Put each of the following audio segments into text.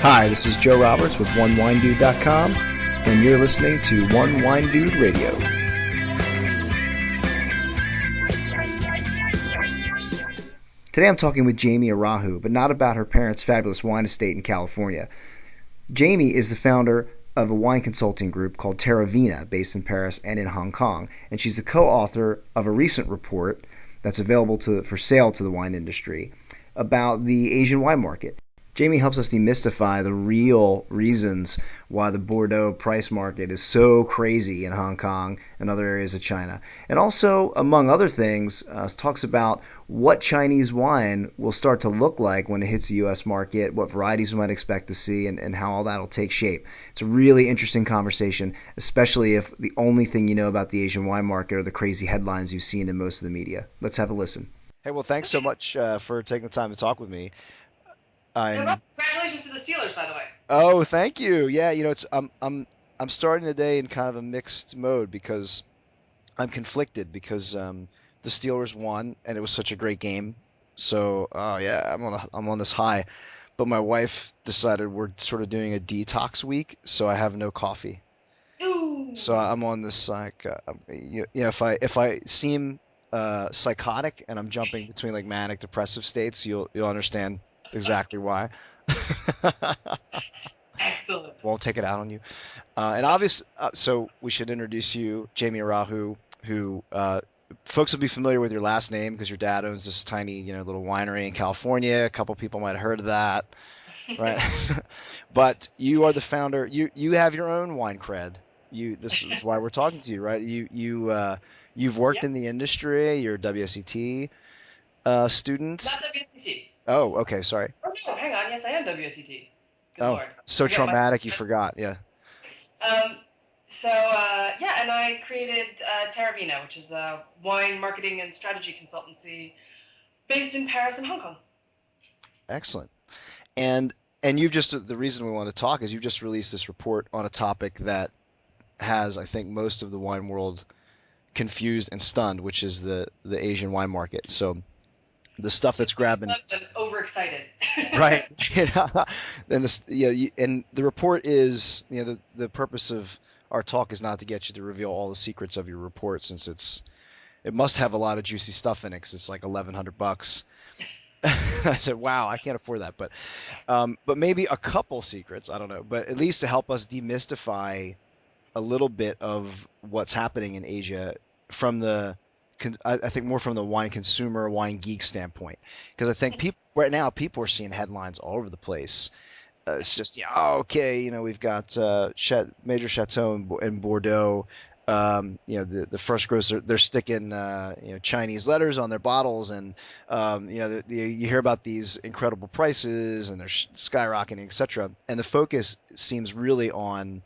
Hi, this is Joe Roberts with OneWineDude.com, and you're listening to One Wine Dude Radio. Today I'm talking with jaimekaraujo, but not about her parents' fabulous wine estate in California. Jaime is the founder of a wine consulting group called Terravina, based in Paris and in Hong Kong, and she's the co-author of a recent report that's available for sale to the wine industry about the Asian wine market. Jaime helps us demystify the real reasons why the Bordeaux price market is so crazy in Hong Kong and other areas of China. And also, among other things, talks about what Chinese wine will start to look like when it hits the U.S. market, what varieties we might expect to see, and how all that will take shape. It's a really interesting conversation, especially if the only thing you know about the Asian wine market are the crazy headlines you've seen in most of the media. Let's have a listen. Hey, well, thanks so much for taking the time to talk with me. Congratulations to the Steelers, by the way. Oh, thank you. Yeah, it's I'm starting the day in kind of a mixed mode because I'm conflicted because the Steelers won and it was such a great game. So, yeah, I'm on this high. But my wife decided we're sort of doing a detox week, so I have no coffee. Ooh. So I'm on this if I seem psychotic and I'm jumping between like manic depressive states, you'll understand exactly why. Excellent. Won't take it out on you. And obviously, so we should introduce you, jaimekaraujo, who folks will be familiar with your last name because your dad owns this tiny, little winery in California. A couple people might have heard of that, right? But you are the founder. You have your own wine cred. This is why we're talking to you, right? You've worked in the industry. You're a WSET student. Not WSET. Oh, okay, sorry. Oh, no, hang on. Yes, I am WSET. Good Oh, Lord. so traumatic you forgot, yeah. And I created Terravina, which is a wine marketing and strategy consultancy based in Paris and Hong Kong. Excellent. And the reason we want to talk is you've just released this report on a topic that has, I think, most of the wine world confused and stunned, which is the Asian wine market. So the stuff that's grabbing overexcited. Right. And and the report is, the purpose of our talk is not to get you to reveal all the secrets of your report, since it must have a lot of juicy stuff in it, because it's like $1,100. I said, wow, I can't afford that, but maybe a couple secrets, I don't know, but at least to help us demystify a little bit of what's happening in Asia from I think more from the wine consumer, wine geek standpoint, because I think right now people are seeing headlines all over the place. It's just, okay, we've got major chateau in Bordeaux. The first grocer, they're sticking Chinese letters on their bottles, and you hear about these incredible prices and they're skyrocketing, etc. And the focus seems really on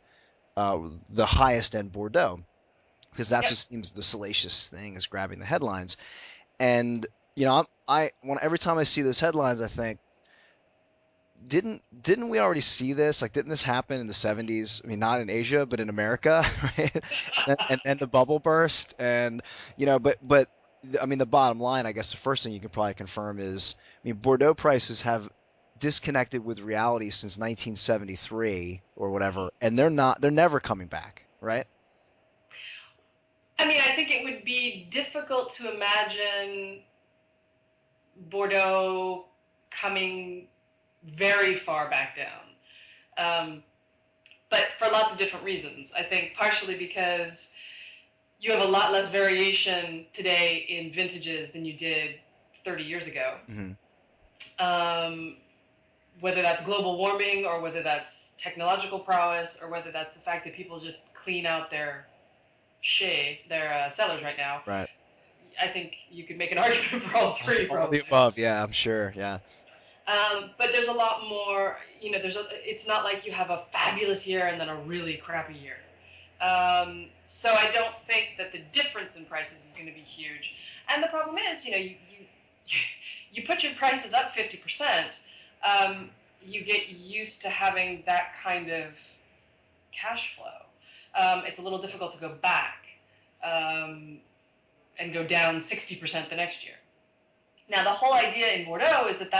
the highest end Bordeaux, because that's what seems the salacious thing, is grabbing the headlines. And every time I see those headlines, I think, didn't we already see this? Like, didn't this happen in the 70s? I mean, not in Asia, but in America, right? and then the bubble burst, and but I mean, the bottom line, I guess, the first thing you can probably confirm is, I mean, Bordeaux prices have disconnected with reality since 1973 or whatever, and they're never coming back, right? I mean, I think it would be difficult to imagine Bordeaux coming very far back down, but for lots of different reasons. I think partially because you have a lot less variation today in vintages than you did 30 years ago. Mm-hmm. Whether that's global warming, or whether that's technological prowess, or whether that's the fact that people just clean out their cellars right now. Right. I think you could make an argument for all three. All the above, yeah, I'm sure, yeah. But there's a lot more, it's not like you have a fabulous year and then a really crappy year. So I don't think that the difference in prices is going to be huge. And the problem is, you put your prices up 50%, you get used to having that kind of cash flow. It's a little difficult to go back and go down 60% the next year. Now, the whole idea in Bordeaux is that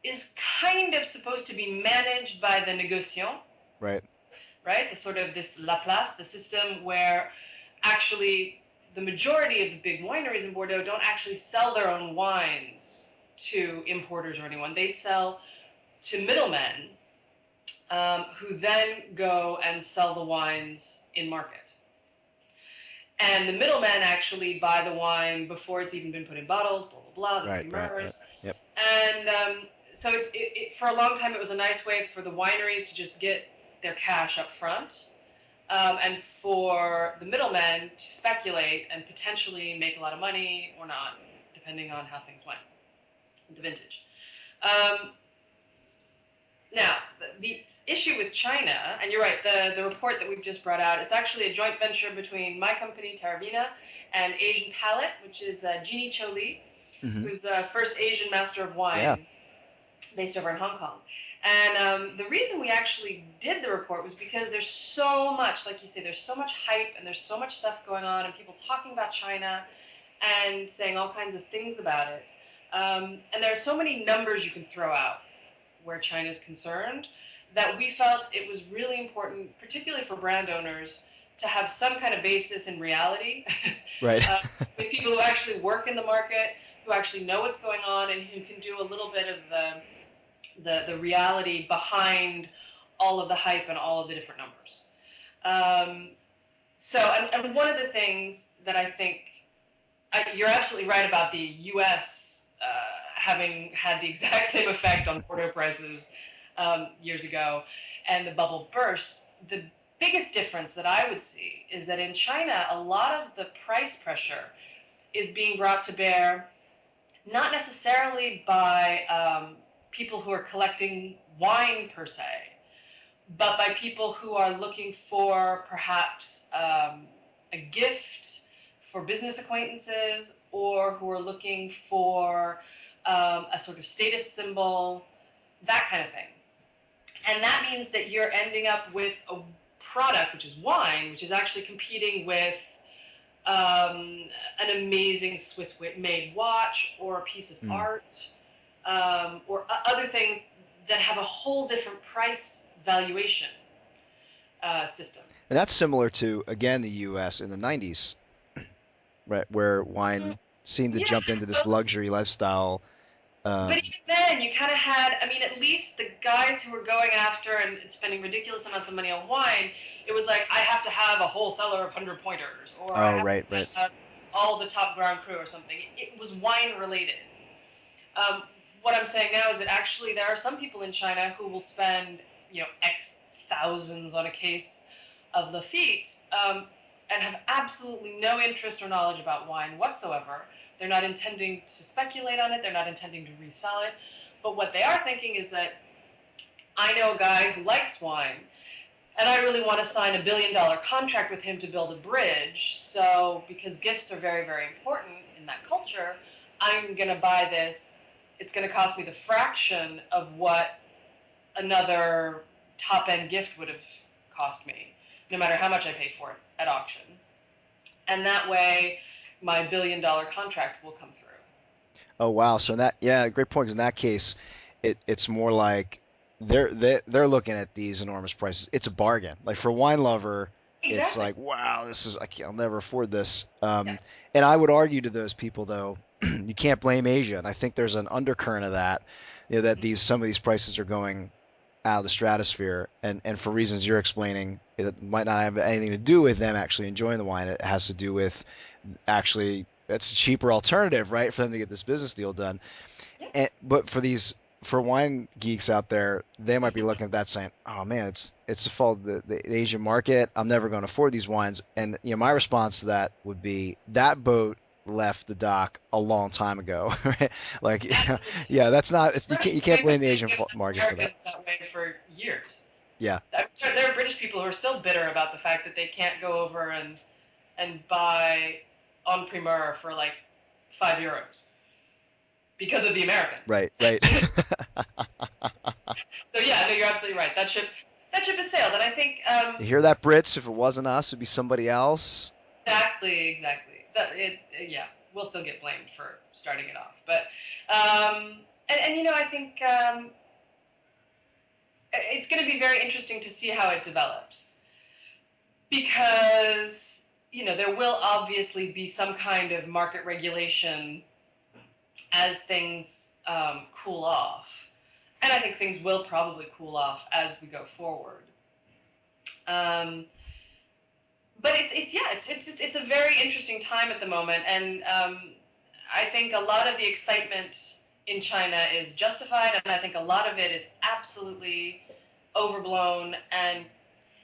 is kind of supposed to be managed by the négociant, Right. right? The sort of this La Place, the system where actually the majority of the big wineries in Bordeaux don't actually sell their own wines to importers or anyone. They sell to middlemen who then go and sell the wines in market. And the middlemen actually buy the wine before it's even been put in bottles, blah, blah, blah, the primeurs. Yep. And so for a long time, it was a nice way for the wineries to just get their cash up front, and for the middlemen to speculate and potentially make a lot of money or not, depending on how things went with the vintage. Now, the issue with China, and you're right, the report that we've just brought out, it's actually a joint venture between my company, Taravina, and Asian Palette, which is Jeannie Cho Lee, who's the first Asian master of wine based over in Hong Kong. And the reason we actually did the report was because there's so much, like you say, there's so much hype and there's so much stuff going on and people talking about China and saying all kinds of things about it. And there are so many numbers you can throw out where China is concerned, that we felt it was really important, particularly for brand owners, to have some kind of basis in reality. Right. With people who actually work in the market, who actually know what's going on, and who can do a little bit of the reality behind all of the hype and all of the different numbers. And one of the things that I think, you're absolutely right about the U.S. Having had the exact same effect on Bordeaux prices years ago, and the bubble burst. The biggest difference that I would see is that in China, a lot of the price pressure is being brought to bear not necessarily by people who are collecting wine per se, but by people who are looking for perhaps a gift for business acquaintances, or who are looking for a sort of status symbol, that kind of thing. And that means that you're ending up with a product, which is wine, which is actually competing with an amazing Swiss-made watch, or a piece of art, or other things that have a whole different price valuation system. And that's similar to, again, the U.S. in the 90s, right, where wine seemed to jump into this luxury lifestyle. But even then, you kind of had, I mean, at least the guys who were going after and spending ridiculous amounts of money on wine, it was like, I have to have a whole cellar of 100 pointers, or I have to have all the top Grand Cru or something. It was wine related. What I'm saying now is that actually there are some people in China who will spend, X thousands on a case of Lafite, and have absolutely no interest or knowledge about wine whatsoever. They're not intending to speculate on it. They're not intending to resell it. But what they are thinking is that, I know a guy who likes wine, and I really want to sign $1 billion contract with him to build a bridge. So, because gifts are very, very important in that culture, I'm going to buy this. It's going to cost me the fraction of what another top-end gift would have cost me, no matter how much I pay for it at auction. And that way, my $1 billion contract will come through. Oh wow! So great point. 'Cause in that case, it's more like they're looking at these enormous prices. It's a bargain. Like for a wine lover, it's like, wow, I'll never afford this. And I would argue to those people though, you can't blame Asia, and I think there's an undercurrent of that, that some of these prices are going out of the stratosphere, and for reasons you're explaining, it might not have anything to do with them actually enjoying the wine. It has to do with actually that's a cheaper alternative, right, for them to get this business deal done. But for wine geeks out there, they might be looking at that saying, oh man, it's the fault of the Asian market. I'm never going to afford these wines. And my response to that would be, that boat left the dock a long time ago, right? Like, that's not, you can't blame the Asian market for that. That way for years. Yeah. There are British people who are still bitter about the fact that they can't go over and buy en primeur for like €5 because of the Americans. Right. So you're absolutely right. That ship has sailed, and I think you hear that, Brits? If it wasn't us, it'd be somebody else. Exactly. We'll still get blamed for starting it off, but And I think it's going to be very interesting to see how it develops, because there will obviously be some kind of market regulation as things cool off, and I think things will probably cool off as we go forward. But it's a very interesting time at the moment, and I think a lot of the excitement in China is justified, and I think a lot of it is absolutely overblown, and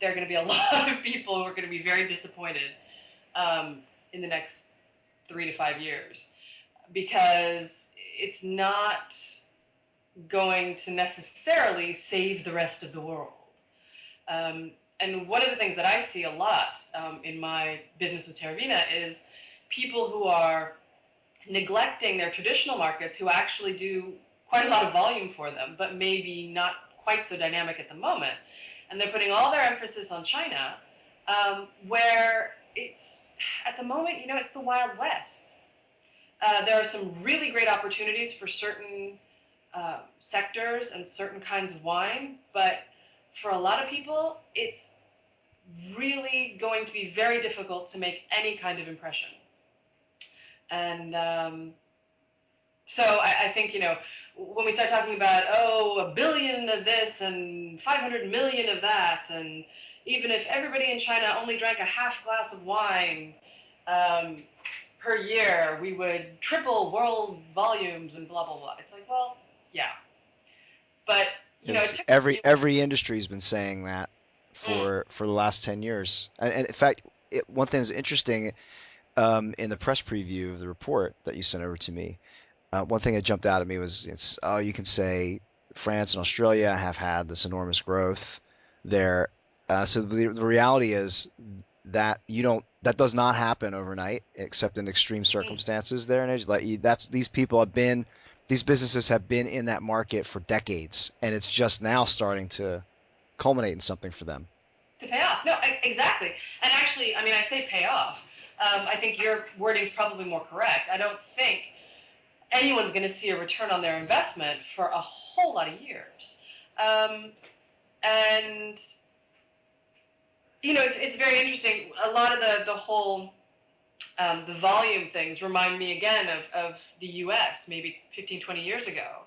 there are going to be a lot of people who are going to be very disappointed in the next 3 to 5 years, because it's not going to necessarily save the rest of the world. And one of the things that I see a lot in my business with Terravina is people who are neglecting their traditional markets, who actually do quite a lot of volume for them, but maybe not quite so dynamic at the moment. And they're putting all their emphasis on China, where it's, at the moment, it's the Wild West. There are some really great opportunities for certain sectors and certain kinds of wine, but for a lot of people, it's really going to be very difficult to make any kind of impression. And so I think, when we start talking about, $1 billion of this and 500 million of that, and even if everybody in China only drank a half glass of wine per year, we would triple world volumes and blah, blah, blah. It's like, well, yeah. But, every industry's been saying that for the last 10 years. And in fact, one thing that's interesting, in the press preview of the report that you sent over to me, one thing that jumped out at me was, you can say France and Australia have had this enormous growth there. So the reality is that that does not happen overnight, except in extreme circumstances there. And these businesses have been in that market for decades, and it's just now starting to culminate in something for them. To pay off. No, exactly. And actually, I say pay off. I think your wording is probably more correct. I don't think anyone's going to see a return on their investment for a whole lot of years. And, it's very interesting. A lot of the whole, the volume things remind me again of the U.S. maybe 15, 20 years ago.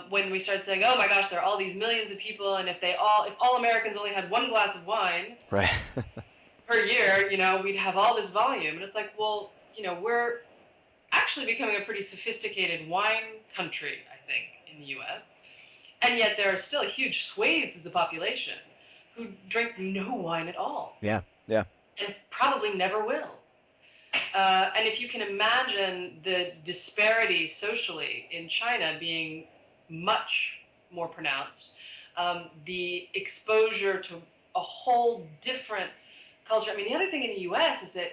When we started saying, oh my gosh, there are all these millions of people, and if all Americans only had one glass of wine right. per year, we'd have all this volume. And it's like, well, we're actually becoming a pretty sophisticated wine country, I think, in the U.S. And yet there are still huge swathes of the population who drink no wine at all. Yeah. And probably never will. And if you can imagine the disparity socially in China being much more pronounced, the exposure to a whole different culture. The other thing in the U.S. is that,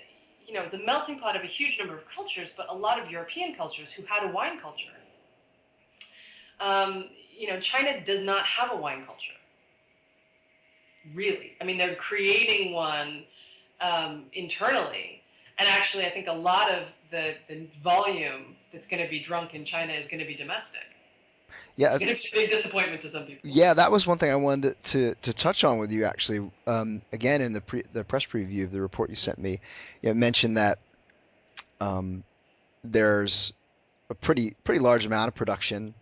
it's a melting pot of a huge number of cultures, but a lot of European cultures who had a wine culture. China does not have a wine culture, really. They're creating one internally. And actually, I think a lot of the volume that's going to be drunk in China is going to be domestic. Yeah, it's going to be a big disappointment to some people. Yeah, that was one thing I wanted to touch on with you, actually. Again, in the press preview of the report you sent me, you mentioned that there's a pretty large amount of production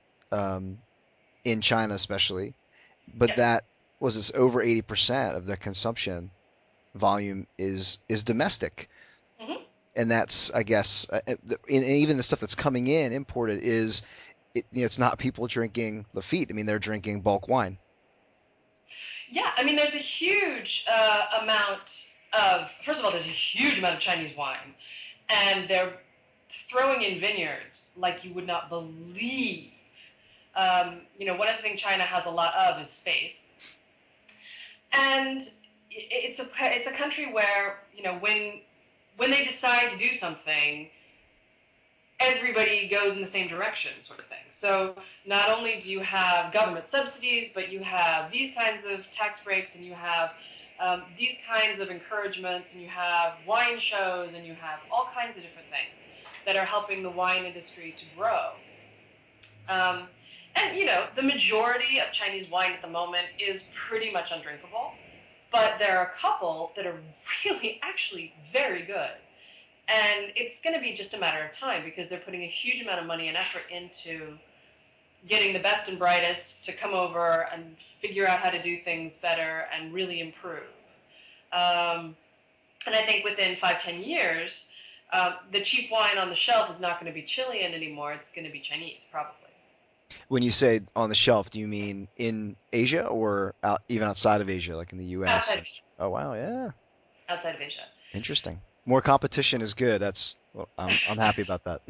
in China, especially, but that was this over 80% of the consumption volume is domestic. Mm-hmm. And that's, I guess, and even the stuff that's coming in imported it's not people drinking Lafite. They're drinking bulk wine. Yeah, there's a huge amount of, first of all, there's a huge amount of Chinese wine, and they're throwing in vineyards like you would not believe. One of the things China has a lot of is space, and it's a country where when they decide to do something, everybody goes in the same direction, sort of thing. So not only do you have government subsidies, but you have these kinds of tax breaks, and you have these kinds of encouragements, and you have wine shows, and you have all kinds of different things that are helping the wine industry to grow. And, the majority of Chinese wine at the moment is pretty much undrinkable, but there are a couple that are really actually very good. And it's going to be just a matter of time because they're putting a huge amount of money and effort into getting the best and brightest to come over and figure out how to do things better and really improve. And I think within 5-10 years, the cheap wine on the shelf is not going to be Chilean anymore. It's going to be Chinese, probably. When you say on the shelf, do you mean in Asia or even outside of Asia, like in the U.S.? Outside of Asia. Oh wow, yeah. Outside of Asia. Interesting. More competition is good. I'm happy about that.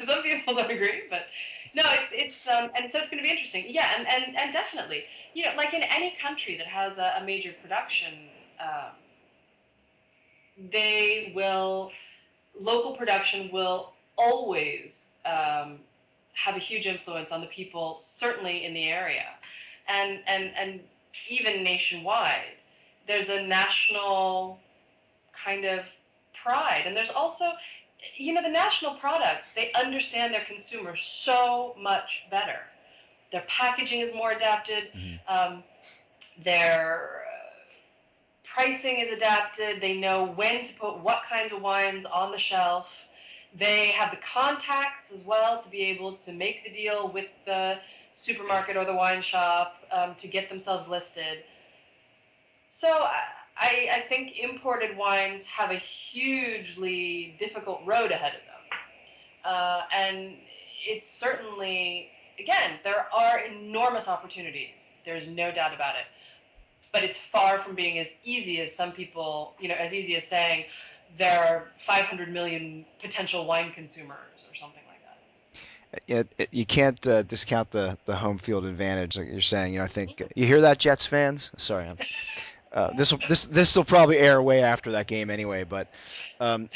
Some people don't agree, but no, it's and so it's going to be interesting. Yeah, and definitely, like in any country that has a major production, local production will always have a huge influence on the people, certainly in the area, and even nationwide. There's a national kind of pride, and there's also, the national products, they understand their consumer so much better. Their packaging is more adapted. Their pricing is adapted. They know when to put what kind of wines on the shelf. They have the contacts as well to be able to make the deal with the supermarket or the wine shop to get themselves listed. So I think imported wines have a hugely difficult road ahead of them. And it's certainly, again, there are enormous opportunities. There's no doubt about it. But it's far from being as easy as some people, as easy as saying there are 500 million potential wine consumers or something like that. You can't discount the home field advantage, like you're saying. I think you hear that, Jets fans. Sorry, this will probably air way after that game anyway. But one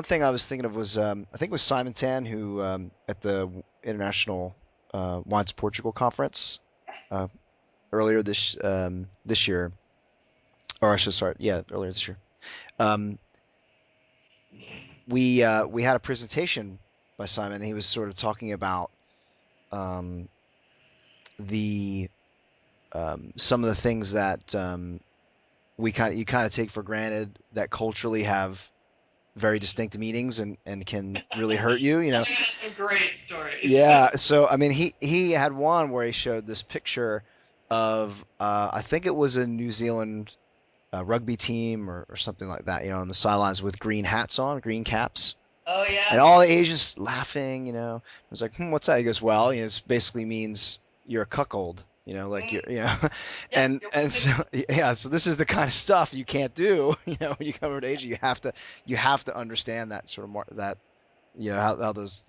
thing I was thinking of was I think it was Simon Tan who at the International Wines Portugal conference earlier this year, or I should start earlier this year. We had a presentation by Simon. And he was sort of talking about the some of the things that you kind of take for granted that culturally have very distinct meanings and can really hurt you. Some great stories. Yeah. So I mean, he had one where he showed this picture of I think it was a New Zealand rugby team or something like that, on the sidelines with green hats on, green caps. Oh yeah. And all the Asians laughing, I was like, what's that? He goes, well, it basically means you're a cuckold, like and so this is the kind of stuff you can't do, when you come over to Asia. You have to understand that sort of that, how those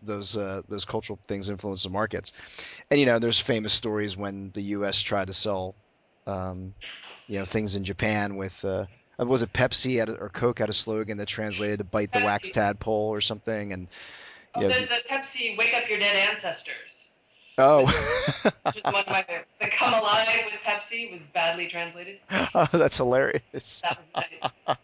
cultural things influence the markets. And there's famous stories when the U.S. tried to sell things in Japan with was it Pepsi or Coke had a slogan that translated to "bite the wax tadpole" or something, and the Pepsi "Wake Up Your Dead Ancestors." Oh, which is one of my favorites. The "Come Alive" with Pepsi was badly translated. Oh, that's hilarious. That was nice.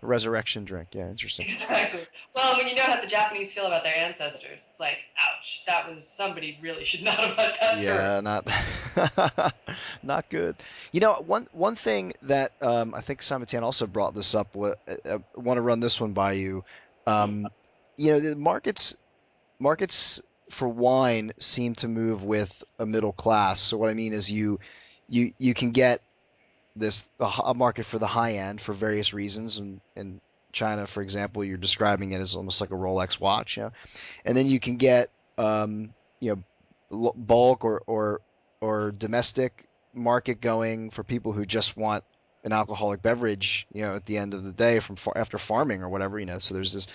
Resurrection drink, yeah, interesting. Exactly. Well, when you know how the Japanese feel about their ancestors, it's like, ouch, that was somebody really should not have let that through. Yeah, not good. One thing that I think Simon Tan also brought this up. Want to run this one by you. The markets for wine seem to move with a middle class. So what I mean is you can get a market for the high end for various reasons. And in China, for example, you're describing it as almost like a Rolex watch, and then you can get bulk or domestic market going for people who just want an alcoholic beverage, at the end of the day after farming or whatever, So there's this,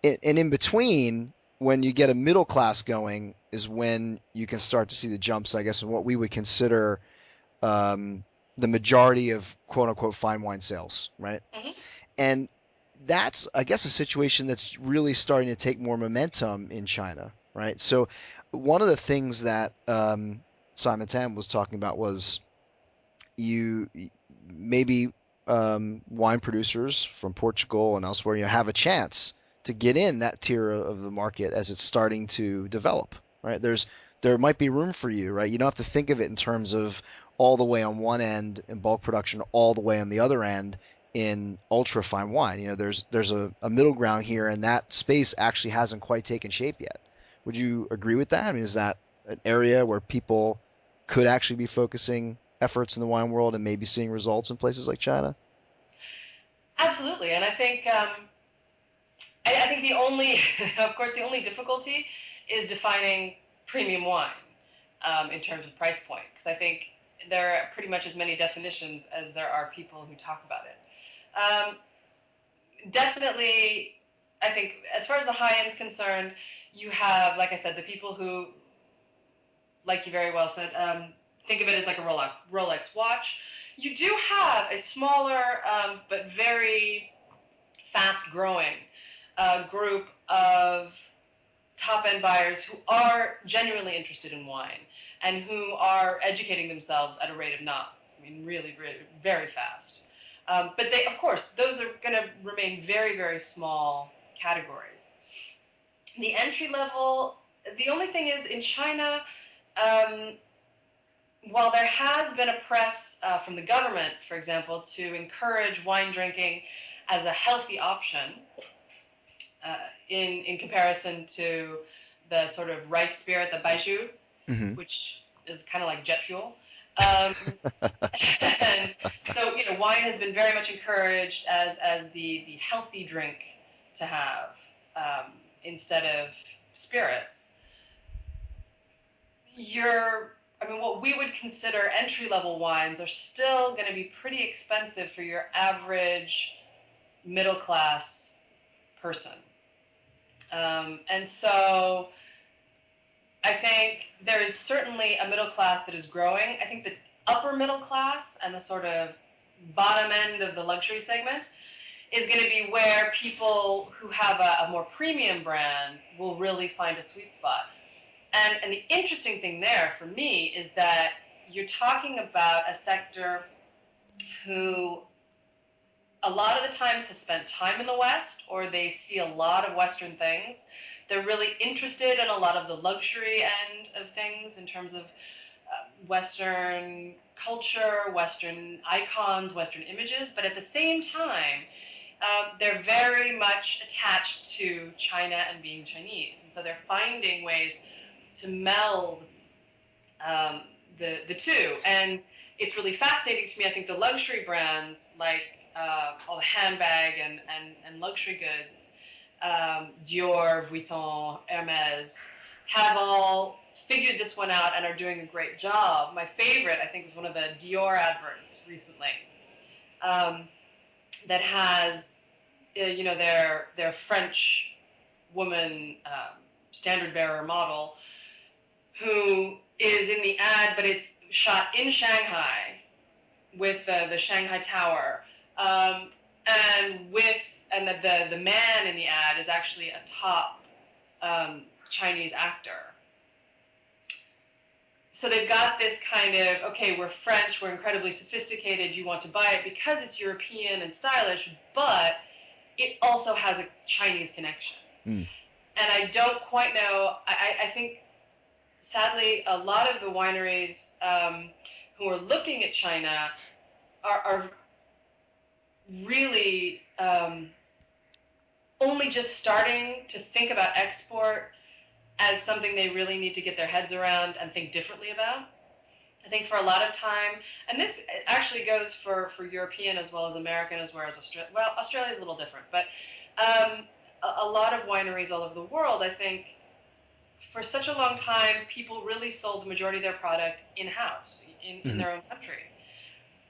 and in between, when you get a middle class going is when you can start to see the jumps, I guess, in what we would consider the majority of quote unquote fine wine sales, right? Mm-hmm. And that's, I guess, a situation that's really starting to take more momentum in China, right? So one of the things that Simon Tan was talking about was maybe wine producers from Portugal and elsewhere, have a chance to get in that tier of the market as it's starting to develop, right? There might be room for you, right? You don't have to think of it in terms of all the way on one end in bulk production, all the way on the other end in ultra fine wine. There's a middle ground here, and that space actually hasn't quite taken shape yet. Would you agree with that? I mean, is that an area where people could actually be focusing efforts in the wine world and maybe seeing results in places like China? Absolutely, and I think I think the only, of course, the only difficulty is defining premium wine in terms of price point, because I think there are pretty much as many definitions as there are people who talk about it. Definitely, I think as far as the high end is concerned, you have, like I said, the people who, like you very well said, think of it as like a Rolex watch. You do have a smaller but very fast-growing group of top-end buyers who are genuinely interested in wine and who are educating themselves at a rate of knots. I mean, really, really, very fast. But they, of course, those are going to remain very, very small categories. The entry level, the only thing is in China, while there has been a press from the government, for example, to encourage wine drinking as a healthy option in comparison to the sort of rice spirit, the baijiu, Mm-hmm. which is kind of like jet fuel. And so, wine has been very much encouraged as the healthy drink to have instead of spirits. What we would consider entry-level wines are still going to be pretty expensive for your average middle-class person. And so I think there is certainly a middle class that is growing. I think the upper middle class and the sort of bottom end of the luxury segment is going to be where people who have a more premium brand will really find a sweet spot. And the interesting thing there for me is that you're talking about a sector who a lot of the times has spent time in the West, or they see a lot of Western things. They're really interested in a lot of the luxury end of things in terms of Western culture, Western icons, Western images, but at the same time, they're very much attached to China and being Chinese. And so they're finding ways to meld the two. And it's really fascinating to me. I think the luxury brands, like all the handbag and luxury goods, Dior, Vuitton, Hermes, have all figured this one out and are doing a great job. My favorite, I think, was one of the Dior adverts recently that has, their French woman standard bearer model who is in the ad, but it's shot in Shanghai with the Shanghai Tower, and the man in the ad is actually a top Chinese actor. So they've got this kind of, okay, we're French, we're incredibly sophisticated, you want to buy it because it's European and stylish, but it also has a Chinese connection. Mm. And I don't quite know, I think, sadly, a lot of the wineries who are looking at China are really only just starting to think about export as something they really need to get their heads around and think differently about. I think for a lot of time, and this actually goes for European as well as American as well as Australia. Well, Australia is a little different, but a lot of wineries all over the world, I think, for such a long time, people really sold the majority of their product in-house, in their own country.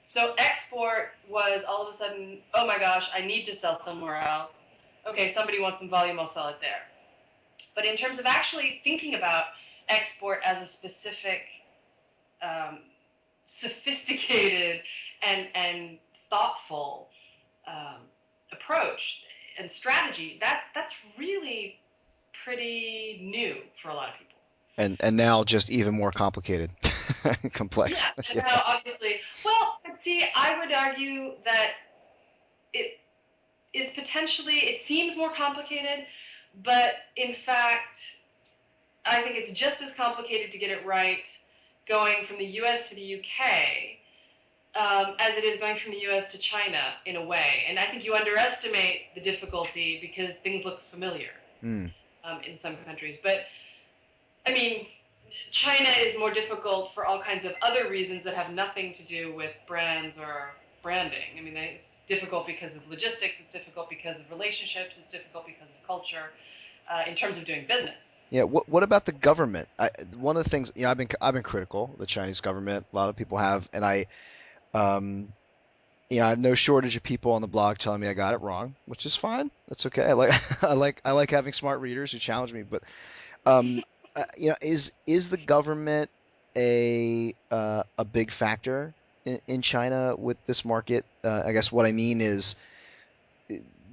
So export was all of a sudden, oh my gosh, I need to sell somewhere else. Okay, somebody wants some volume, I'll sell it there. But in terms of actually thinking about export as a specific, sophisticated and thoughtful approach and strategy, that's really pretty new for a lot of people. And now just even more complicated, complex. Yeah, and now obviously, well, see, I would argue that is potentially, it seems more complicated, but in fact, I think it's just as complicated to get it right going from the US to the UK as it is going from the US to China in a way. And I think you underestimate the difficulty because things look familiar in some countries. But I mean, China is more difficult for all kinds of other reasons that have nothing to do with brands or branding. I mean, it's difficult because of logistics, it's difficult because of relationships, it's difficult because of culture, in terms of doing business. Yeah. What about the government? One of the things, I've been critical of the Chinese government. A lot of people have, and um, I have no shortage of people on the blog telling me I got it wrong, which is fine. That's okay. I like I like having smart readers who challenge me. But um, is the government a big factor in China with this market? I guess what I mean is,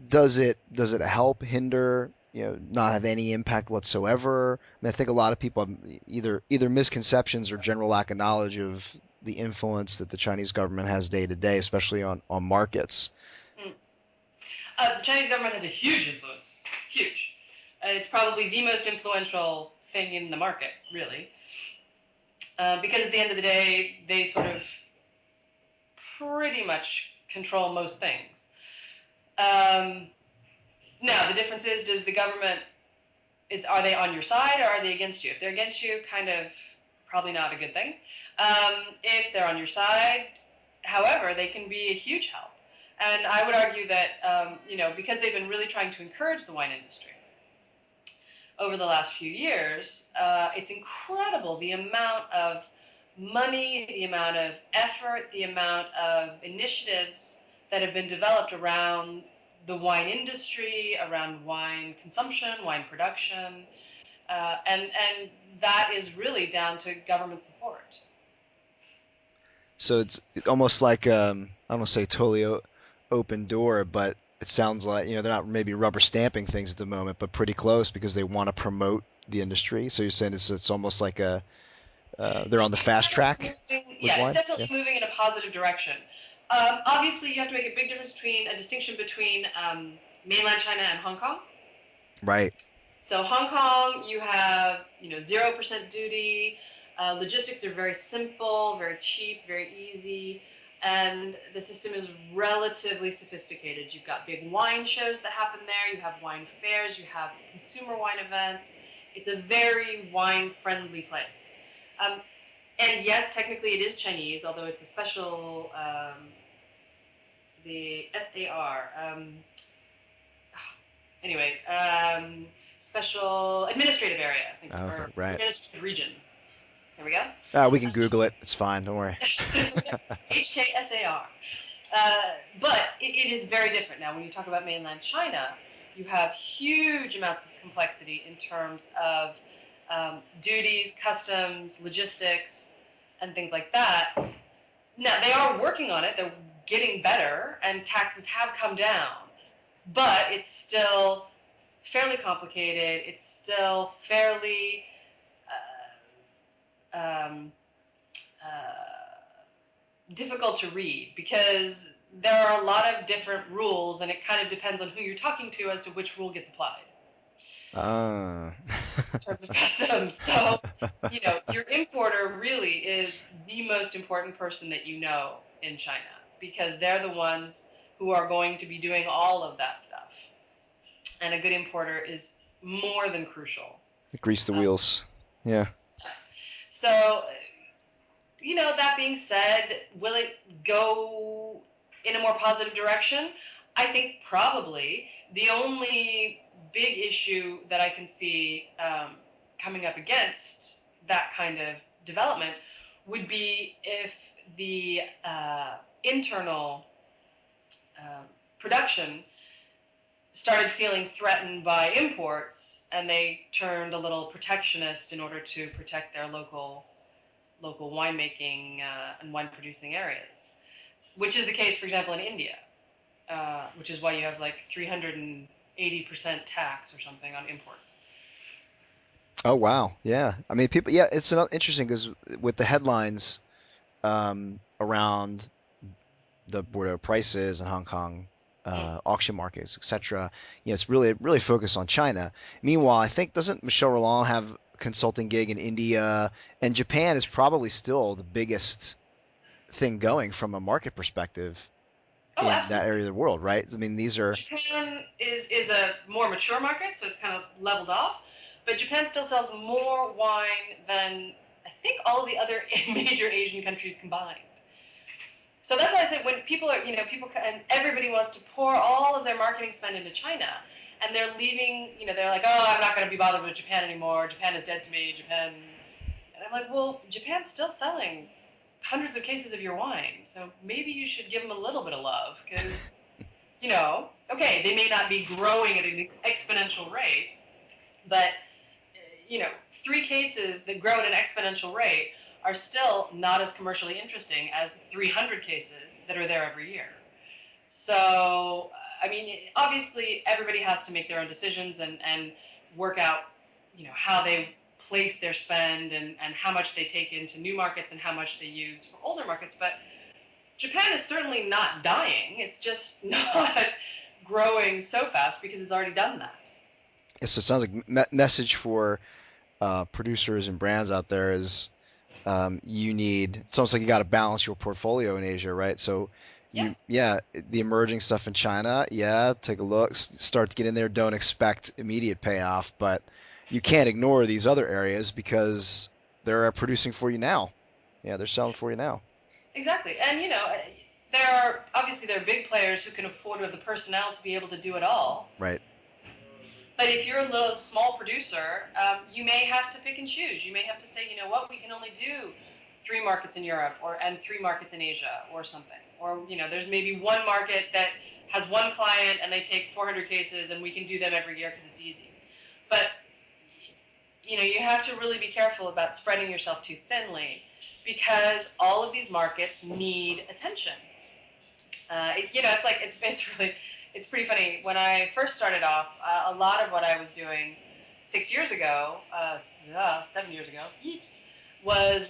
does it help, hinder, not have any impact whatsoever? I mean, I think a lot of people have either misconceptions or general lack of knowledge of the influence that the Chinese government has day to day, especially on markets. Mm. The Chinese government has a huge influence, huge. It's probably the most influential thing in the market, really, because at the end of the day, they sort of pretty much control most things. Now, the difference is, does the government, are they on your side or are they against you? If they're against you, kind of probably not a good thing. If they're on your side, however, they can be a huge help. And I would argue that, because they've been really trying to encourage the wine industry over the last few years, it's incredible the amount of money, the amount of effort, the amount of initiatives that have been developed around the wine industry, around wine consumption, wine production, and that is really down to government support. So it's almost like, I don't want to say totally open door, but it sounds like, they're not maybe rubber stamping things at the moment, but pretty close because they want to promote the industry. So you're saying it's almost like they're on the fast track with It's wine? definitely Yeah. moving in a positive direction. Obviously, you have to make a big difference between a distinction between mainland China and Hong Kong. Right. So Hong Kong, you have 0% duty. Logistics are very simple, very cheap, very easy, and the system is relatively sophisticated. You've got big wine shows that happen there. You have wine fairs. You have consumer wine events. It's a very wine-friendly place. And yes, technically it is Chinese, although it's a special, the SAR. Anyway, special administrative area, I think, Oh, okay. or Right. administrative region. There we go. We can Google it. It's fine. Don't worry. HKSAR. But it is very different. Now, when you talk about mainland China, you have huge amounts of complexity in terms of duties, customs, logistics, and things like that. Now, they are working on it. They're getting better, and taxes have come down. But it's still fairly complicated. It's still fairly difficult to read because there are a lot of different rules, and it kind of depends on who you're talking to as to which rule gets applied in terms of customs. So, your importer really is the most important person that you know in China because they're the ones who are going to be doing all of that stuff. And a good importer is more than crucial. Grease the wheels. Yeah. So, that being said, will it go in a more positive direction? I think probably. The only big issue that I can see coming up against that kind of development would be if the internal production started feeling threatened by imports and they turned a little protectionist in order to protect their local winemaking and wine producing areas, which is the case, for example, in India, which is why you have like 380% tax or something on imports. Oh, wow. Yeah. I mean, people, yeah, it's interesting because with the headlines around the Bordeaux prices in Hong Kong, auction markets, etc. It's really focused on China. Meanwhile, I think doesn't Michel Rolland have a consulting gig in India, and Japan is probably still the biggest thing going from a market perspective Oh, in that absolutely. area of the world, right? I mean, these are Japan is a more mature market, so it's kind of leveled off. But Japan still sells more wine than I think all the other major Asian countries combined. So that's why I say when people are, people and everybody wants to pour all of their marketing spend into China, and they're leaving, they're like, oh, I'm not going to be bothered with Japan anymore. Japan is dead to me. Japan, and I'm like, well, Japan's still selling hundreds of cases of your wine, so maybe you should give them a little bit of love because, okay, they may not be growing at an exponential rate, but you know, 3 cases that grow at an exponential rate are still not as commercially interesting as 300 cases that are there every year. So, I mean, obviously everybody has to make their own decisions and work out, how they place their spend and how much they take into new markets and how much they use for older markets. But Japan is certainly not dying. It's just not growing so fast because it's already done that. so it sounds like message for producers and brands out there is it's almost like you got to balance your portfolio in Asia, right? So Yeah. the emerging stuff in China, take a look, start to get in there. Don't expect immediate payoff, but you can't ignore these other areas because they're producing for you now. Yeah, they're selling for you now. Exactly. And, there are big players who can afford to have the personnel to be able to do it all. Right. But if you're a little small producer, you may have to pick and choose. You may have to say, you know what, we can only do 3 markets in Europe and 3 markets in Asia or something. Or, there's maybe one market that has one client and they take 400 cases and we can do them every year because it's easy. But, you have to really be careful about spreading yourself too thinly because all of these markets need attention. It's pretty funny. When I first started off, a lot of what I was doing 6 years ago, 7 years ago, was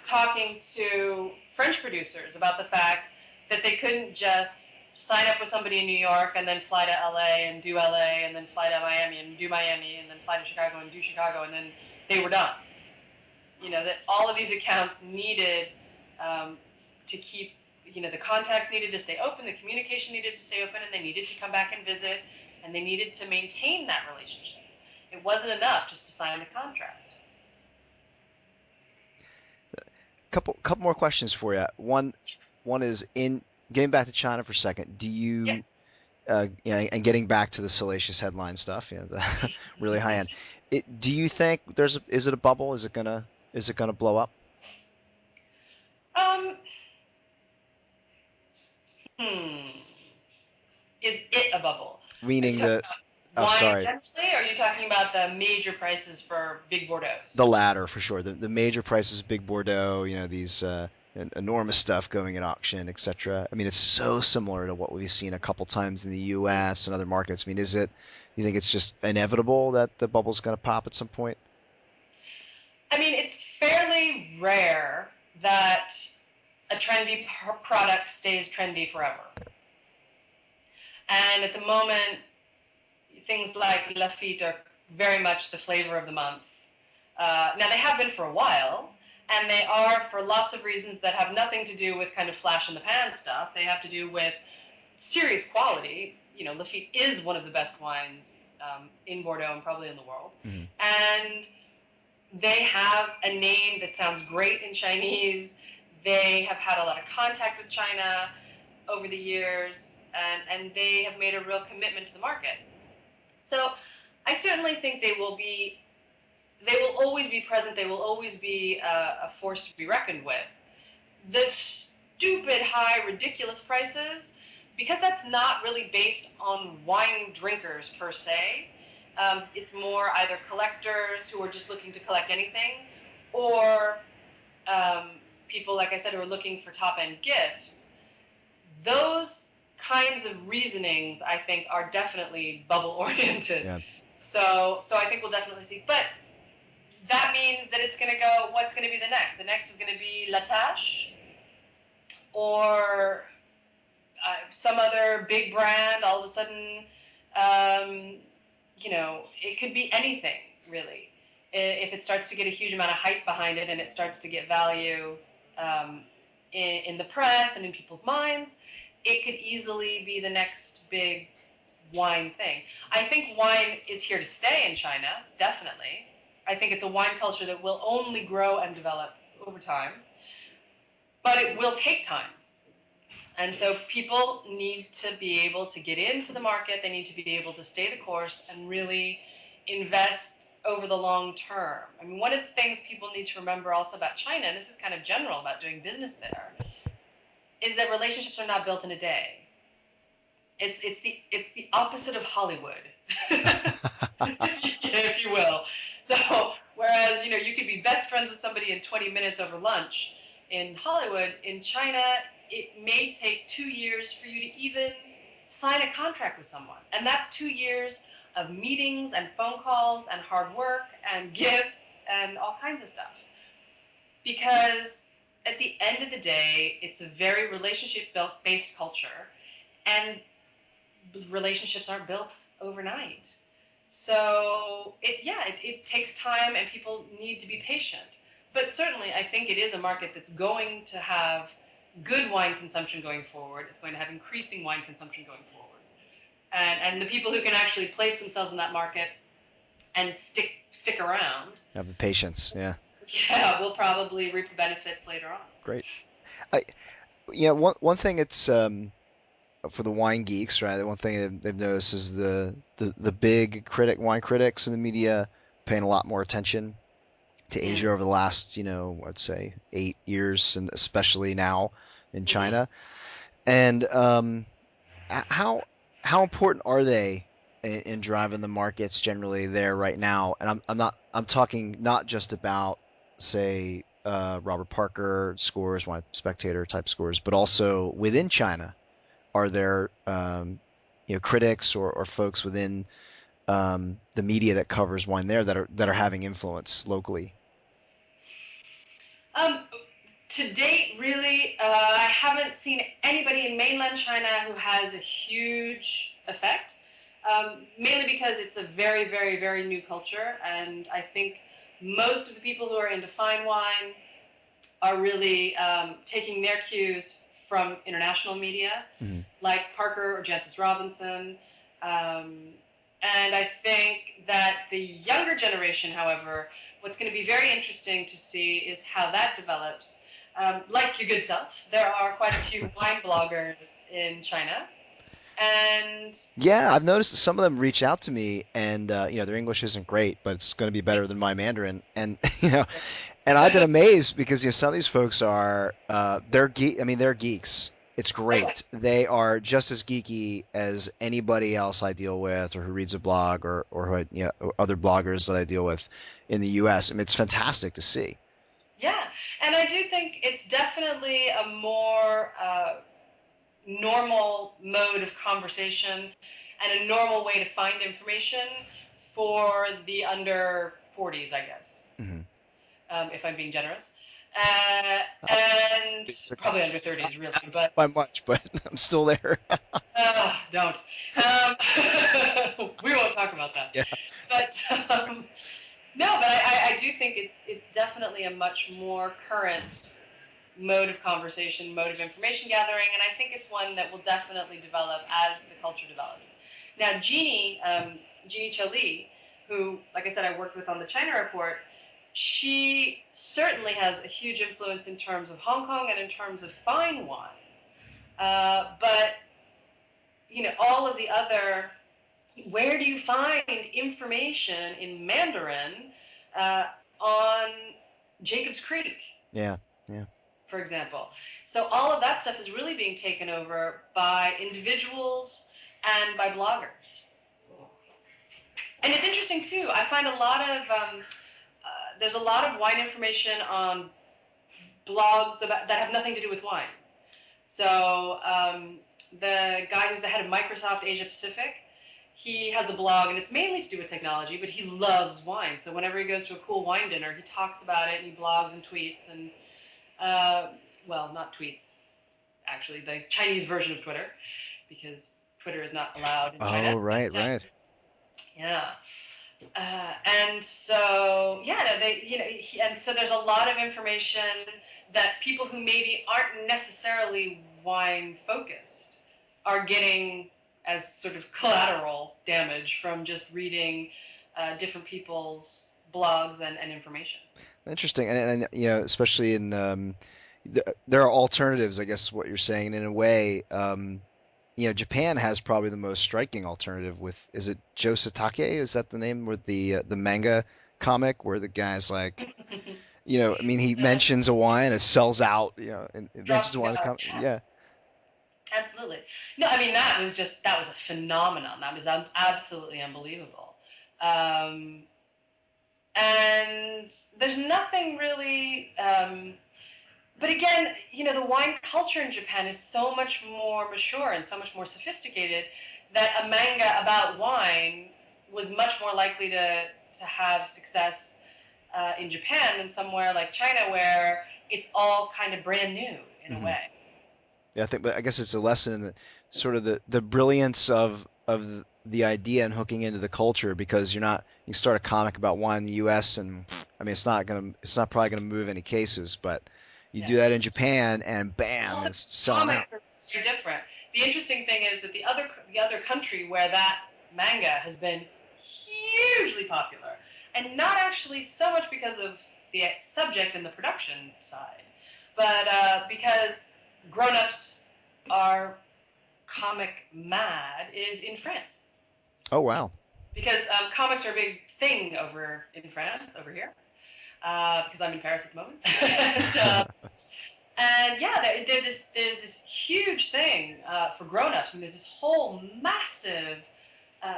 talking to French producers about the fact that they couldn't just sign up with somebody in New York and then fly to LA and do LA and then fly to Miami and do Miami and then fly to Chicago and do Chicago and then they were done. That all of these accounts needed to keep, the contacts needed to stay open, the communication needed to stay open, and they needed to come back and visit, and they needed to maintain that relationship. It wasn't enough just to sign the contract. Couple more questions for you. One is in getting back to China for a second. Do Yeah. you and getting back to the salacious headline stuff, the really high end. Do you think is it a bubble? Is it gonna blow up? Is it a bubble? Are you Meaning talking the about wine sorry, generally, or are you talking about the major prices for big Bordeaux's? the latter for sure. The major prices, big Bordeaux, these enormous stuff going at auction, etc. I mean, it's so similar to what we've seen a couple times in the U.S. and other markets. I mean, you think it's just inevitable that the bubble's going to pop at some point? I mean, it's fairly rare that a trendy product stays trendy forever. And at the moment, things like Lafite are very much the flavor of the month. Now, they have been for a while, and they are for lots of reasons that have nothing to do with kind of flash in the pan stuff. They have to do with serious quality. Lafite is one of the best wines in Bordeaux and probably in the world. Mm-hmm. And they have a name that sounds great in Chinese. They have had a lot of contact with China over the years, and they have made a real commitment to the market. So I certainly think they will always be present. They will always be a force to be reckoned with. The stupid high, ridiculous prices, because that's not really based on wine drinkers per se. It's more either collectors who are just looking to collect anything, or people, like I said, who are looking for top-end gifts. Those kinds of reasonings, I think, are definitely bubble-oriented. Yeah. So I think we'll definitely see. But that means that it's going to go, what's going to be the next? The next is going to be La Tâche, or some other big brand all of a sudden, it could be anything really. If it starts to get a huge amount of hype behind it and it starts to get value in the press and in people's minds, it could easily be the next big wine thing. I think wine is here to stay in China, definitely. I think it's a wine culture that will only grow and develop over time, but it will take time. And so people need to be able to get into the market. They need to be able to stay the course and really invest over the long term. I mean, one of the things people need to remember also about China, and this is kind of general about doing business there, is that relationships are not built in a day. It's the opposite of Hollywood, if you will. So whereas you could be best friends with somebody in 20 minutes over lunch, in Hollywood, in China, it may take 2 years for you to even sign a contract with someone, and that's 2 years of meetings and phone calls and hard work and gifts and all kinds of stuff. Because at the end of the day, it's a very relationship-based culture, and relationships aren't built overnight. So it takes time, and people need to be patient. But certainly, I think it is a market that's going to have good wine consumption going forward. It's going to have increasing wine consumption going forward. And the people who can actually place themselves in that market and stick around. Have the patience, yeah. Yeah, will probably reap the benefits later on. Great. One thing it's for the wine geeks, right? One thing they've noticed is the big wine critics in the media paying a lot more attention to Asia over the last, I'd say 8 years, and especially now in China. And how important are they in driving the markets generally there right now? And I'm talking not just about, say, Robert Parker scores, Wine Spectator type scores, but also within China. Are there critics or folks within the media that covers wine there that are having influence locally? To date, really, I haven't seen anybody in mainland China who has a huge effect, mainly because it's a very, very, very new culture, and I think most of the people who are into fine wine are really taking their cues from international media, like Parker or Jancis Robinson. And I think that the younger generation, however, what's going to be very interesting to see is how that develops. Like your good self, there are quite a few wine bloggers in China. And yeah, I've noticed that some of them reach out to me, and their English isn't great, but it's going to be better than my Mandarin. And and I've been amazed because some of these folks are they're geeks. It's great. They are just as geeky as anybody else I deal with, or who reads a blog, or who other bloggers that I deal with in the U.S. I mean, it's fantastic to see. Yeah, and I do think it's definitely a more normal mode of conversation and a normal way to find information for the under 40s, I guess, if I'm being generous. And probably under 30s, really. But by much, but I'm still there. Don't. We won't talk about that. Yeah. But no, but I do think it's definitely a much more current mode of conversation, mode of information gathering, and I think it's one that will definitely develop as the culture develops. Now, Jeannie Cho Lee, who, like I said, I worked with on the China report, she certainly has a huge influence in terms of Hong Kong and in terms of fine wine. But, all of the other, where do you find information in Mandarin on Jacob's Creek? Yeah. For example. So all of that stuff is really being taken over by individuals and by bloggers. And it's interesting, too. I find a lot of, there's a lot of wine information on blogs that have nothing to do with wine. So the guy who's the head of Microsoft Asia Pacific, he has a blog, and it's mainly to do with technology, but he loves wine. So whenever he goes to a cool wine dinner, he talks about it, and he blogs and tweets, and well, not tweets, actually the Chinese version of Twitter, because Twitter is not allowed in Oh, China. right, right. Yeah. And so, yeah, no, and so there's a lot of information that people who maybe aren't necessarily wine focused are getting as sort of collateral damage from just reading different people's blogs and information. Interesting, and especially in there are alternatives, I guess, what you're saying. In a way, Japan has probably the most striking alternative with, is it Josatake? Is that the name? With the manga comic where the guy's like, I mean, he mentions a wine, it sells out, and it mentions a wine, yeah. Absolutely. No, I mean, that was a phenomenon. That was absolutely unbelievable. Um, and there's nothing really, but again, the wine culture in Japan is so much more mature and so much more sophisticated that a manga about wine was much more likely to have success in Japan than somewhere like China, where it's all kind of brand new in a Hmm. way. Yeah, but I guess it's a lesson in sort of the brilliance of the idea and hooking into the culture, because you start a comic about wine in the U.S. and I mean, it's not probably gonna move any cases, but you Yeah. do that in Japan and bam, Also, it's selling comics out. are very different. The interesting thing is that the other country where that manga has been hugely popular, and not actually so much because of the subject and the production side, but because grown-ups are comic mad, is in France. Oh wow. Because comics are a big thing over in France, over here, because I'm in Paris at the moment. And yeah, there's this huge thing for grown-ups. I mean, there's this whole massive uh,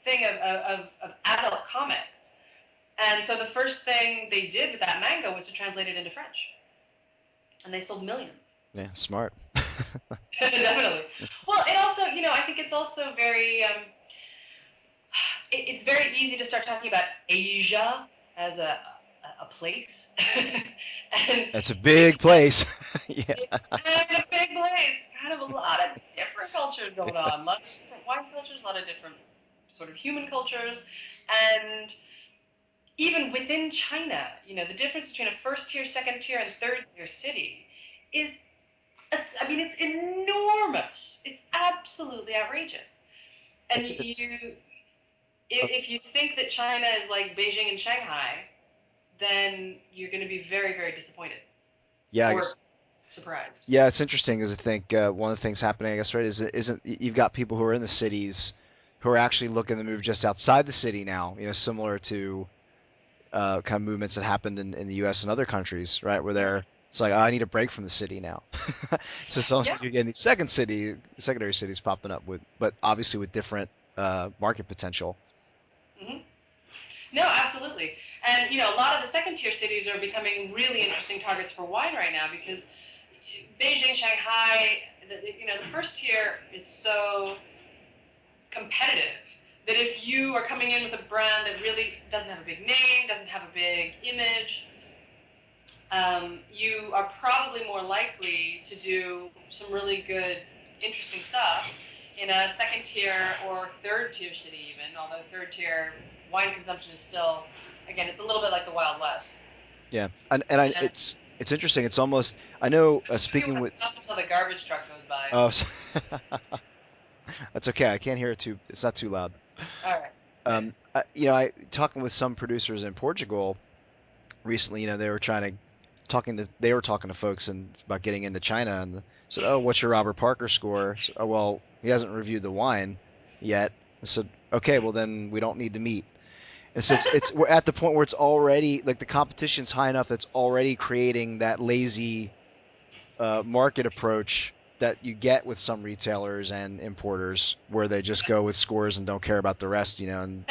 thing of adult comics. And so the first thing they did with that manga was to translate it into French. And they sold millions. Yeah, smart. Definitely. Well, it also, I think it's also very, it's very easy to start talking about Asia as a place. And That's a big place. Yeah. it's a big place. Kind of a lot of different cultures going on. A lot of different wine cultures, a lot of different sort of human cultures. And even within China, the difference between a first tier, second tier, and third tier city is, I mean, it's enormous. It's absolutely outrageous. And if you think that China is like Beijing and Shanghai, then you're going to be very, very disappointed Yeah, I or guess. surprised. Yeah, it's interesting, because I think one of the things happening, I guess, right, isn't you've got people who are in the cities who are actually looking to move just outside the city now, similar to kind of movements that happened in the U.S. and other countries, right, where it's like, oh, I need a break from the city now. So it's almost Yeah. like you're getting these secondary cities popping up but obviously with different market potential. Hmm. No, absolutely. And a lot of the second tier cities are becoming really interesting targets for wine right now, because Beijing, Shanghai, the first tier is so competitive that if you are coming in with a brand that really doesn't have a big name, doesn't have a big image, you are probably more likely to do some really good, interesting stuff in a second tier or third tier city even, although third tier wine consumption is still, again, it's a little bit like the Wild West. Yeah, and And it's interesting. It's almost, I know, you speaking have with. to stop until the garbage truck goes by. Oh, that's okay. I can't hear it too. It's not too loud. All right. Good. I talking with some producers in Portugal recently. They were they were talking to folks about getting into China, and said, "Oh, what's your Robert Parker score?" So, oh, well, he hasn't reviewed the wine yet. I said, "Okay, well then we don't need to meet." And so we're at the point where it's already like the competition's high enough that's already creating that lazy market approach that you get with some retailers and importers, where they just go with scores and don't care about the rest, and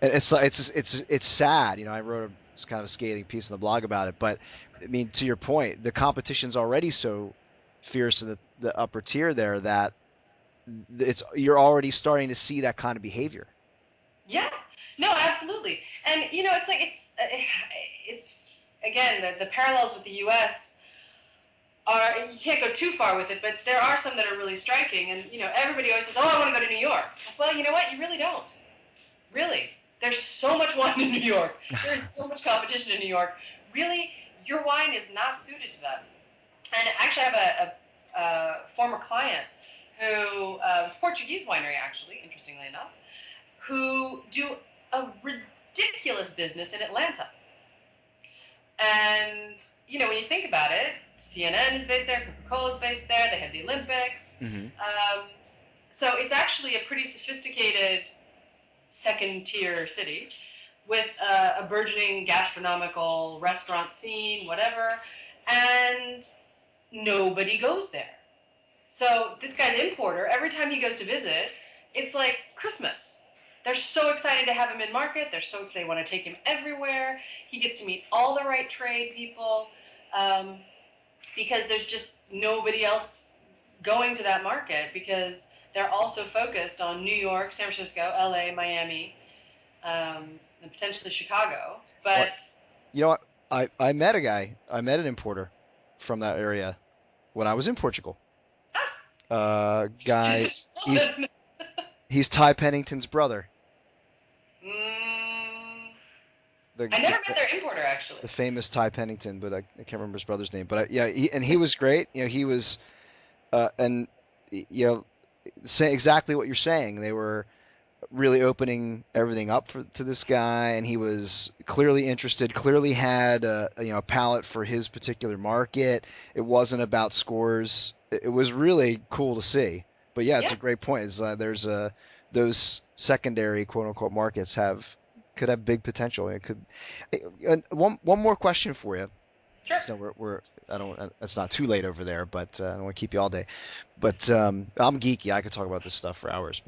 it's like it's sad. I wrote it's kind of a scathing piece in the blog about it, but I mean, to your point, the competition's already so fierce in the upper tier there that you're already starting to see that kind of behavior. Yeah. No, absolutely. And it's like it's again the parallels with the U.S. you can't go too far with it, but there are some that are really striking. And, everybody always says, oh, I want to go to New York. Well, you know what? You really don't. Really. There's so much wine in New York. There is so much competition in New York. Really, your wine is not suited to that. And actually, I have a former client who was a Portuguese winery, actually, interestingly enough, who do a ridiculous business in Atlanta. And, when you think about it, CNN is based there, Coca-Cola is based there, they had the Olympics. Mm-hmm. So it's actually a pretty sophisticated second-tier city with a burgeoning gastronomical restaurant scene, whatever, and nobody goes there. So this guy's importer, every time he goes to visit, it's like Christmas. They're so excited to have him in market. They're so excited. They want to take him everywhere. He gets to meet all the right trade people because there's just nobody else going to that market because they're also focused on New York, San Francisco, LA, Miami, and potentially Chicago. But you know what? I met a guy. I met an importer from that area when I was in Portugal. Guy, he's Ty Pennington's brother. I never met their importer, actually. The famous Ty Pennington, but I can't remember his brother's name. But he was great. He was, say exactly what you're saying. They were really opening everything up to this guy, and he was clearly interested. Clearly had a palate for his particular market. It wasn't about scores. It was really cool to see. But it's a great point. There's those secondary quote unquote markets could have big potential. It could. One more question for you. Sure. So it's not too late over there, but I don't want to keep you all day. But I'm geeky. I could talk about this stuff for hours.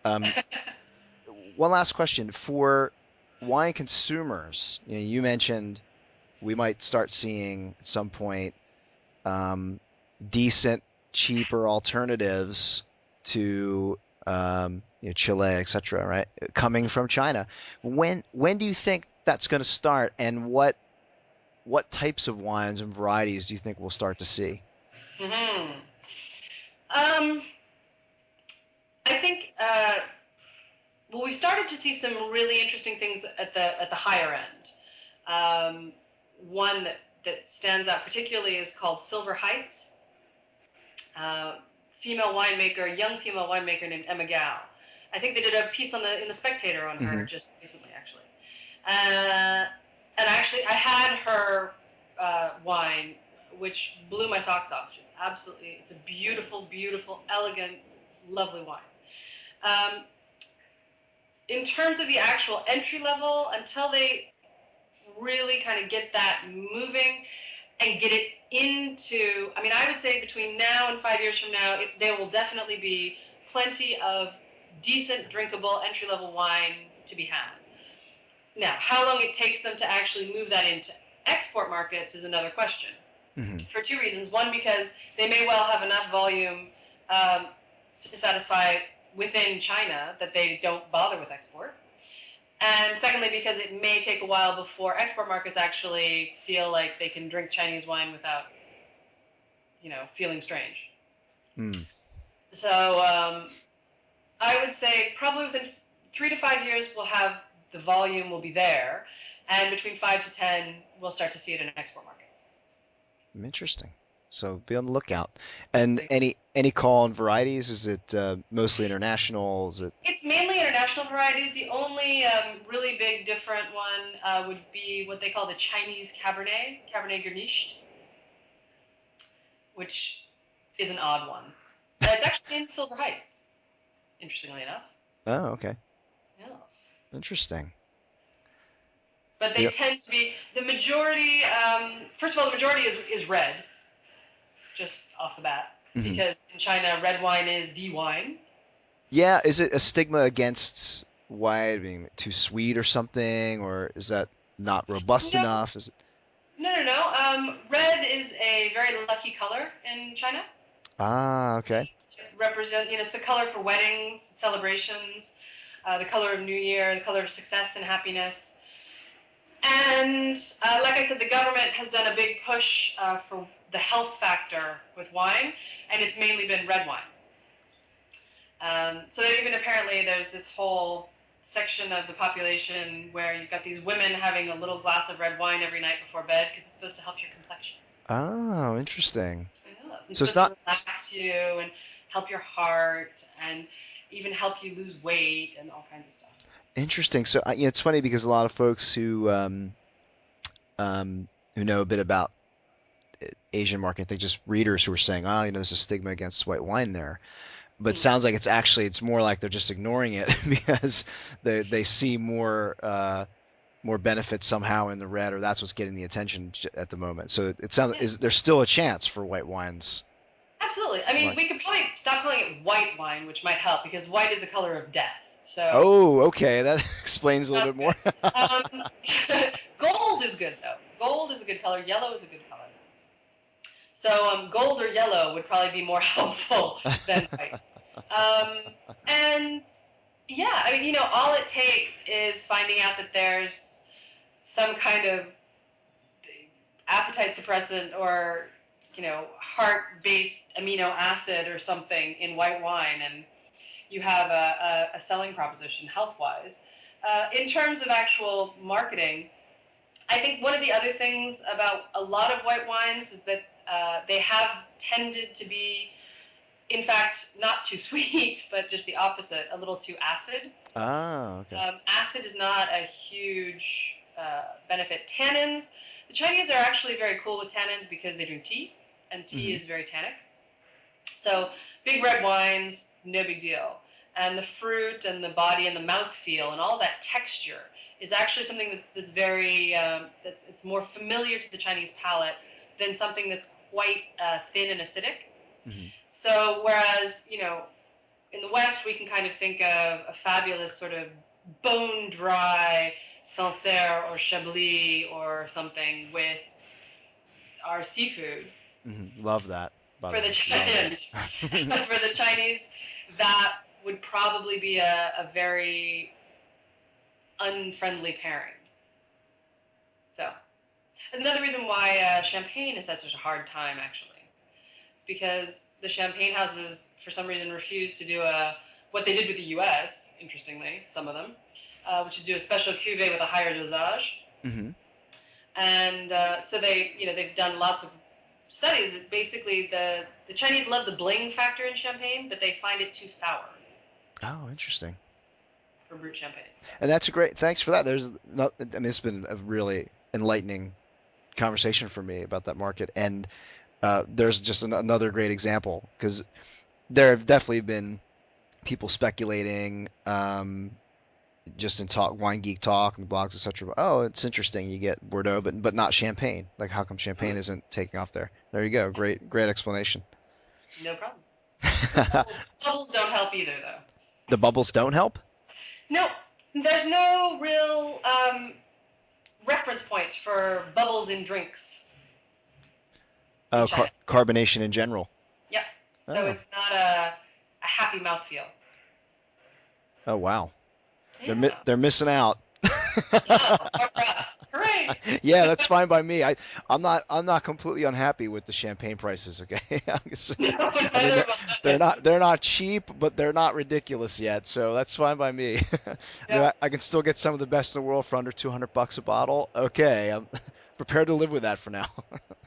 But one last question for wine consumers. You mentioned we might start seeing at some point decent, cheaper alternatives to Chile, etc. Right, coming from China. When do you think that's going to start, and what types of wines and varieties do you think we'll start to see? Mm-hmm. I think we started to see some really interesting things at the higher end. One that stands out particularly is called Silver Heights. Young female winemaker named Emma Gao. I think they did a piece in the Spectator on her just recently, actually. And actually, I had her wine, which blew my socks off. It's a beautiful, beautiful, elegant, lovely wine. In terms of the actual entry level, until they really kind of get that moving and get it into, I would say between now and 5 years from now, there will definitely be plenty of decent, drinkable, entry-level wine to be had. Now, how long it takes them to actually move that into export markets is another question. Mm-hmm. For two reasons. One, because they may well have enough volume to satisfy within China that they don't bother with export. And secondly, because it may take a while before export markets actually feel like they can drink Chinese wine without, feeling strange. Mm. So I would say probably within 3 to 5 years, the volume will be there. And between 5 to 10, we'll start to see it in export markets. Interesting. So be on the lookout. And any call on varieties? Is it mostly international? It's mainly international varieties. The only really big different one would be what they call the Chinese Cabernet Grenache, which is an odd one. It's actually in Silver Heights, interestingly enough. Oh, okay. Yes. Interesting. But they tend to be, the majority, first of all, the majority is red, just off the bat, because in China, red wine is the wine. Yeah, is it a stigma against white being too sweet or something, or is that not robust enough? Is it? No. Red is a very lucky color in China. Ah, okay. It represents, it's the color for weddings, celebrations, the color of New Year, the color of success and happiness. And like I said, the government has done a big push for the health factor with wine, and it's mainly been red wine. So even apparently there's this whole section of the population where you've got these women having a little glass of red wine every night before bed because it's supposed to help your complexion. Oh, interesting. It's So supposed it's not to relax you and help your heart and even help you lose weight and all kinds of stuff. interesting. So it's funny because a lot of folks who know a bit about Asian market, they just readers who are saying, oh, there's a stigma against white wine there. But it sounds like it's more like they're just ignoring it because they see more benefit somehow in the red, or that's what's getting the attention at the moment. So it sounds there's still a chance for white wines. Absolutely. I mean, we could probably stop calling it white wine, which might help because white is the color of death. So. Oh, okay, that explains a little bit more. Gold is good though. Gold is a good color. Yellow is a good color. So gold or yellow would probably be more helpful than white. And yeah, I mean, all it takes is finding out that there's some kind of appetite suppressant or, heart-based amino acid or something in white wine, and you have a selling proposition health-wise. In terms of actual marketing, I think one of the other things about a lot of white wines is that they have tended to be, in fact, not too sweet, but just the opposite, a little too acid. Ah, okay. Acid is not a huge benefit. Tannins, the Chinese are actually very cool with tannins because they drink tea, and tea is very tannic. So big red wines, no big deal. And the fruit and the body and the mouthfeel and all that texture is actually something that's very, it's more familiar to the Chinese palate than something that's quite thin and acidic. So whereas, in the West, we can kind of think of a fabulous sort of bone-dry Sancerre or Chablis or something with our seafood. Love that. For the Chinese, that would probably be a very unfriendly pairing. So, another reason why champagne has had such a hard time, actually, is because the champagne houses, for some reason, refused to do what they did with the U.S., interestingly, some of them, which is do a special cuvee with a higher dosage. And so they've done lots of studies that basically the Chinese love the bling factor in champagne, but they find it too sour. Oh, interesting. For brut champagne. And that's thanks for that. It's been a really enlightening conversation for me about that market. And there's just another great example, because there have definitely been people speculating just in Wine Geek Talk and blogs, etc. Oh, it's interesting. You get Bordeaux, but not Champagne. Like, how come Champagne isn't taking off there? There you go. Great explanation. No problem. Bubbles don't help either, though. The bubbles don't help? No, there's no real reference point for bubbles in drinks. Oh, carbonation in general. Yep. So it's not a happy mouthfeel. Oh, wow. Yeah. They're missing out. Hooray! Yeah, that's fine by me. I'm not completely unhappy with the champagne prices. Okay, they're not cheap, but they're not ridiculous yet. So that's fine by me. I can still get some of the best in the world for under $200 a bottle. Okay, I'm prepared to live with that for now.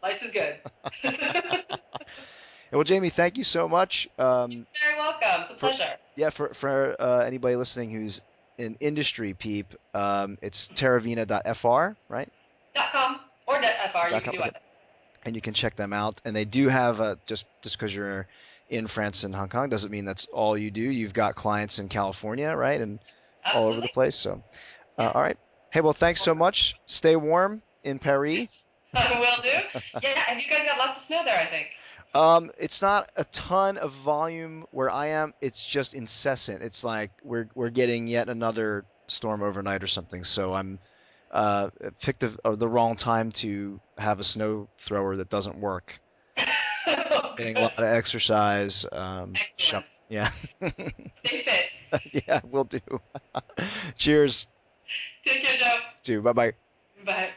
Life is good. Well, Jamie, thank you so much. You're very welcome. It's a pleasure. Yeah, for anybody listening who's an industry peep, it's terravina.fr, right? .com or .fr, you can do it. And you can check them out. And they do have, just because you're in France and Hong Kong doesn't mean that's all you do. You've got clients in California, right? And all over the place. So, all right. Hey, well, thanks so much. Stay warm in Paris. I will do. Yeah, have you guys got lots of snow there, I think? It's not a ton of volume where I am. It's just incessant. It's like we're getting yet another storm overnight or something. So I'm picked the wrong time to have a snow thrower that doesn't work. Getting a lot of exercise. Excellent. Yeah. Stay fit. Yeah, will do. Cheers. Take care, Joe. Bye-bye. Bye.